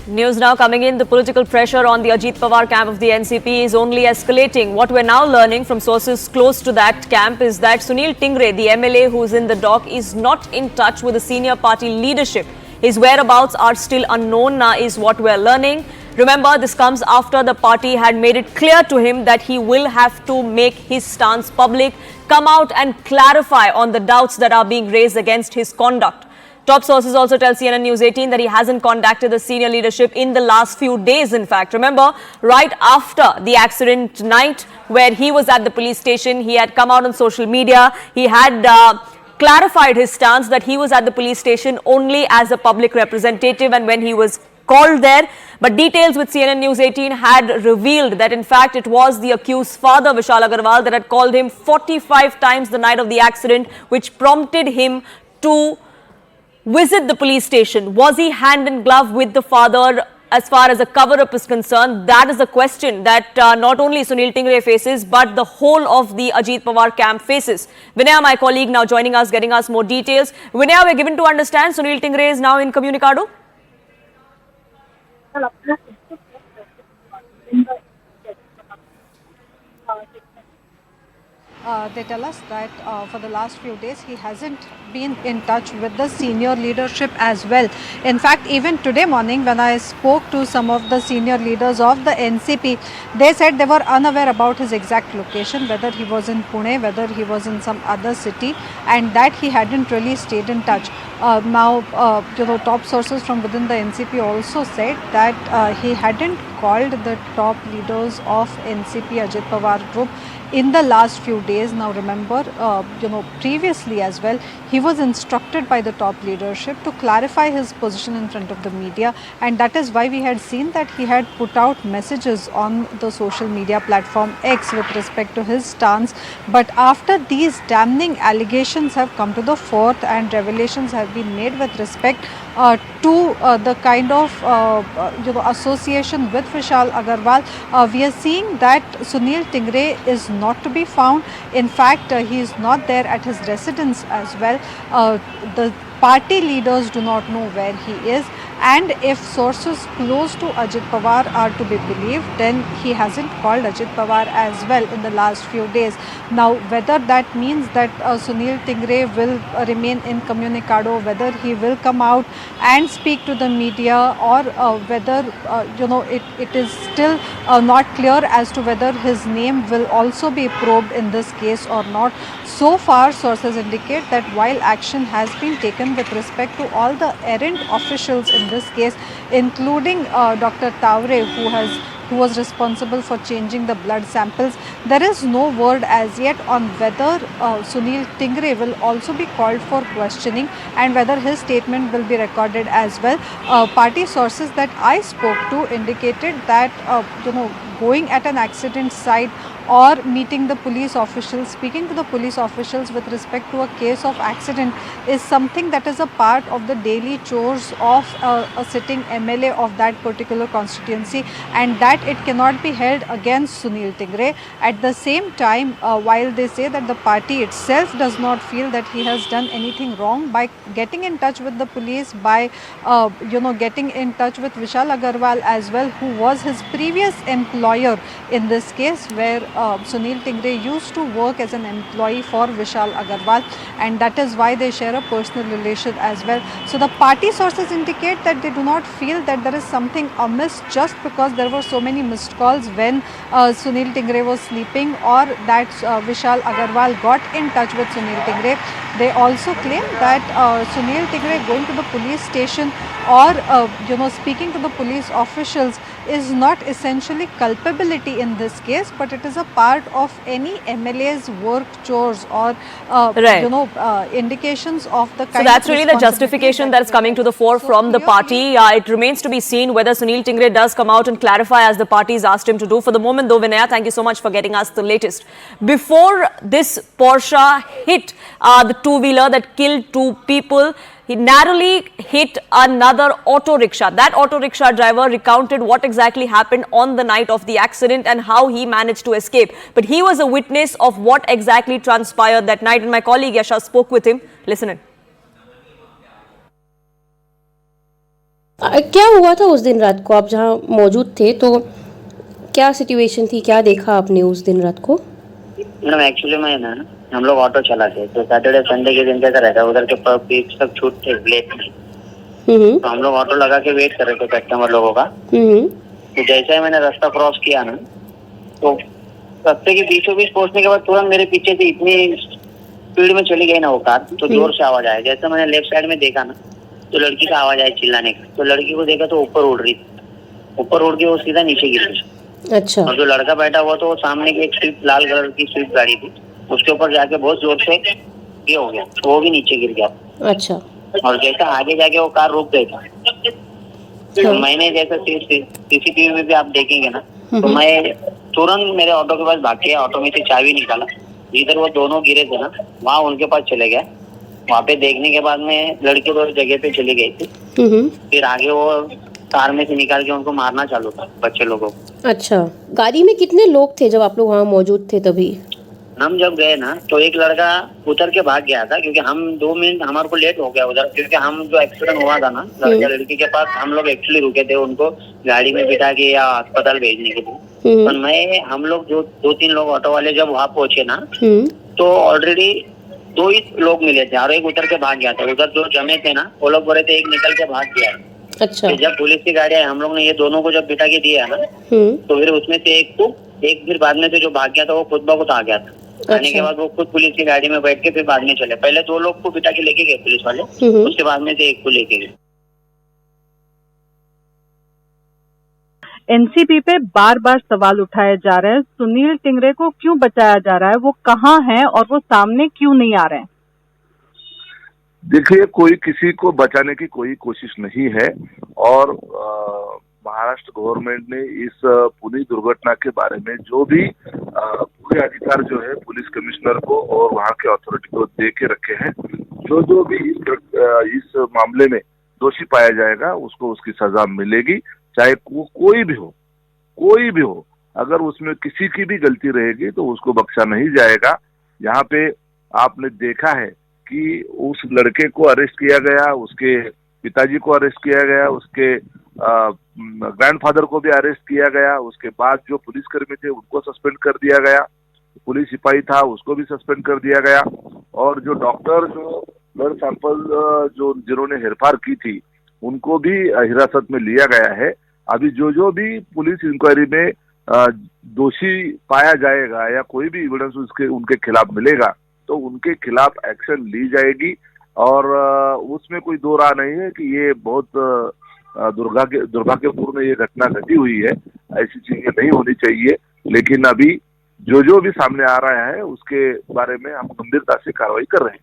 News now coming in. The political pressure on the Ajit Pawar camp of the NCP is only escalating. What we're now learning from sources close to that camp is that Sunil Tingre, the MLA who's in the dock, is not in touch with the senior party leadership. His whereabouts are still unknown, is what we're learning. Remember, this comes after the party had made it clear to him that he will have to make his stance public, come out and clarify on the doubts that are being raised against his conduct. Top sources also tell CNN News 18 that he hasn't contacted the senior leadership in the last few days, in fact. Remember, right after the accident night where he was at the police station, he had come out on social media. He had clarified his stance that he was at the police station only as a public representative and when he was called there. But details with CNN News 18 had revealed that in fact it was the accused's father, Vishal Agarwal, that had called him 45 times the night of the accident, which prompted him to visit the police station. Was he hand in glove with the father as far as a cover-up is concerned? That is a question that not only Sunil Tingre faces, but the whole of the Ajit Pawar camp faces. Vinaya, my colleague, now joining us, getting us more details. Vinaya, we're given to understand Sunil Tingre is now incommunicado? They tell us that for the last few days he hasn't been in touch with the senior leadership as well. In fact, even today morning when I spoke to some of the senior leaders of the NCP, they said they were unaware about his exact location, whether he was in Pune, whether he was in some other city, and that he hadn't really stayed in touch. Now, top sources from within the NCP also said that he hadn't called the top leaders of NCP Ajit Pawar group in the last few days. Now remember, previously as well, he was instructed by the top leadership to clarify his position in front of the media, and that is why we had seen that he had put out messages on the social media platform X with respect to his stance. But after these damning allegations have come to the fore and revelations have been made with respect to the kind of association with Vishal Agarwal, we are seeing that Sunil Tingre is not to be found. In fact, he is not there at his residence as well. The party leaders do not know where he is, and if sources close to Ajit Pawar are to be believed, then he hasn't called Ajit Pawar as well in the last few days. Now, whether that means that Sunil Tingre will remain incommunicado, whether he will come out and speak to the media, or whether it is still not clear as to whether his name will also be probed in this case or not. So far, sources indicate that while action has been taken with respect to all the errant officials in this case, including Dr. Tavre, who was responsible for changing the blood samples, there is no word as yet on whether Sunil Tingre will also be called for questioning and whether his statement will be recorded as well. Party sources that I spoke to indicated that going at an accident site or meeting the police officials, speaking to the police officials with respect to a case of accident is something that is a part of the daily chores of a sitting MLA of that particular constituency, and that it cannot be held against Sunil Tingre. At the same time, while they say that the party itself does not feel that he has done anything wrong by getting in touch with the police, by getting in touch with Vishal Agarwal as well, who was his previous employer in this case, where Sunil Tingre used to work as an employee for Vishal Agarwal, and that is why they share a personal relation as well. So the party sources indicate that they do not feel that there is something amiss just because there were so many missed calls when Sunil Tingre was sleeping, or that Vishal Agarwal got in touch with Sunil Tingre. They also claim that Sunil Tingre going to the police station or speaking to the police officials is not essentially culpability in this case, but it is a part of any MLA's work chores or indications of the kind. So that's really the justification that is coming to the fore from the party. It remains to be seen whether Sunil Tingre does come out and clarify as the party has asked him to do. For the moment though, Vinaya, thank you so much for getting us the latest. Before this Porsche hit the two-wheeler that killed two people, he narrowly hit another auto rickshaw. That auto rickshaw driver recounted what exactly happened on the night of the accident and how he managed to escape. But he was a witness of what exactly transpired that night, and my colleague Yasha spoke with him. Listen in. क्या हुआ था उस दिन रात को, आप जहाँ मौजूद थे तो क्या सिचुएशन थी, क्या देखा आपने उस दिन रात को? मैडम एक्चुअली मैं ना, हम लोग ऑटो चलाते तो सैटरडे संडे के दिन कैसा रहता है, उधर के बीच तक छूटते लेट में, तो हम लोग ऑटो लगा के वेट कर रहे थे कस्टमर लोगों का। तो जैसे ही मैंने रास्ता क्रॉस किया ना, तो रास्ते के बीचों बीच पहुंचने के बाद तुरंत मेरे पीछे से इतनी स्पीड में चली गई ना वो कार, तो जोर से आवाज आया। जैसे मैंने लेफ्ट साइड में देखा ना, तो लड़की का आवाज आई चिल्लाने की। तो लड़की को देखा तो ऊपर उड़ रही थी, ऊपर उड़ के वो सीधा नीचे गिर गई। अच्छा। और जो लड़का बैठा हुआ तो वो सामने की एक स्विफ्ट, लाल कलर की स्विफ्ट गाड़ी थी, उसके ऊपर जाके बहुत जोर से ये हो गया, तो वो भी नीचे गिर गया। अच्छा। और जैसा आगे जाके वो कार रुक गई था, तो मैंने जैसा सीसीटीवी में भी आप देखेंगे ना, तो मैं तुरंत मेरे ऑटो के पास भाग गया, ऑटो में से चाबी निकाला, जिधर वो दोनों गिरे थे ना वहाँ उनके पास चले गया। वहाँ पे देखने के बाद में लड़की तो जगह पे चली गई थी, फिर आगे वो कार में से निकाल के उनको मारना चालू था बच्चे लोगों को। अच्छा, गाड़ी में कितने लोग थे जब आप लोग वहाँ मौजूद थे तभी? हम जब गए ना तो एक लड़का उतर के भाग गया था, क्योंकि हम 2 मिनट हमारे को लेट हो गया उधर, क्योंकि हम जो एक्सीडेंट हुआ था ना लड़का लड़की के पास, हम लोग एक्चुअली रुके थे उनको गाड़ी में बिठा के या अस्पताल भेजने के लिए। पर हम लोग जो 2-3 लोग ऑटो वाले जब वहाँ पहुंचे ना, तो ऑलरेडी 2 ही लोग मिले थे और एक उतर के भाग गया था। उधर जो जमे थे ना वो लोग बोले थे एक निकल के भाग गया है। अच्छा। जब पुलिस की गाड़ी आई, हम लोग ने ये दोनों को जब बिठा के दिया ना, तो फिर उसमें से एक फिर बाद में से जो भाग गया था वो खुद ब खुद आ गया था। आने के बाद वो खुद पुलिस की गाड़ी में बैठ के फिर बाद में चले। पहले 2 लोग को बिठा के लेके गए पुलिस वाले, उसके बाद में से एक को लेके गए। एनसीपी पे बार बार सवाल उठाए जा रहे हैं, सुनील टिंगरे को क्यों बचाया जा रहा है, वो कहाँ हैं और वो सामने क्यों नहीं आ रहे हैं? देखिए, कोई किसी को बचाने की कोई कोशिश नहीं है और महाराष्ट्र गवर्नमेंट ने इस पूरी दुर्घटना के बारे में जो भी पूरे अधिकार जो है पुलिस कमिश्नर को और वहाँ के अथॉरिटी को दे के रखे हैं। जो भी इस मामले में दोषी पाया जाएगा उसको उसकी सजा मिलेगी, चाहे कोई भी हो। अगर उसमें किसी की भी गलती रहेगी तो उसको बख्शा नहीं जाएगा। यहाँ पे आपने देखा है कि उस लड़के को अरेस्ट किया गया, उसके पिताजी को अरेस्ट किया गया, उसके ग्रैंडफादर को भी अरेस्ट किया गया। उसके बाद जो पुलिसकर्मी थे उनको सस्पेंड कर दिया गया, पुलिस सिपाही था उसको भी सस्पेंड कर दिया गया, और जो डॉक्टर जो ब्लड सैंपल जिन्होंने हेरफार की थी उनको भी हिरासत में लिया गया है। अभी जो भी पुलिस इंक्वायरी में दोषी पाया जाएगा या कोई भी एविडेंस उनके खिलाफ मिलेगा तो उनके खिलाफ एक्शन ली जाएगी। और उसमें कोई दो राह नहीं है कि ये बहुत दुर्भाग्यपूर्ण ये घटना घटी हुई है, ऐसी चीजें नहीं होनी चाहिए। लेकिन अभी जो भी सामने आ रहा है उसके बारे में हम गंभीरता से कार्रवाई कर रहे हैं।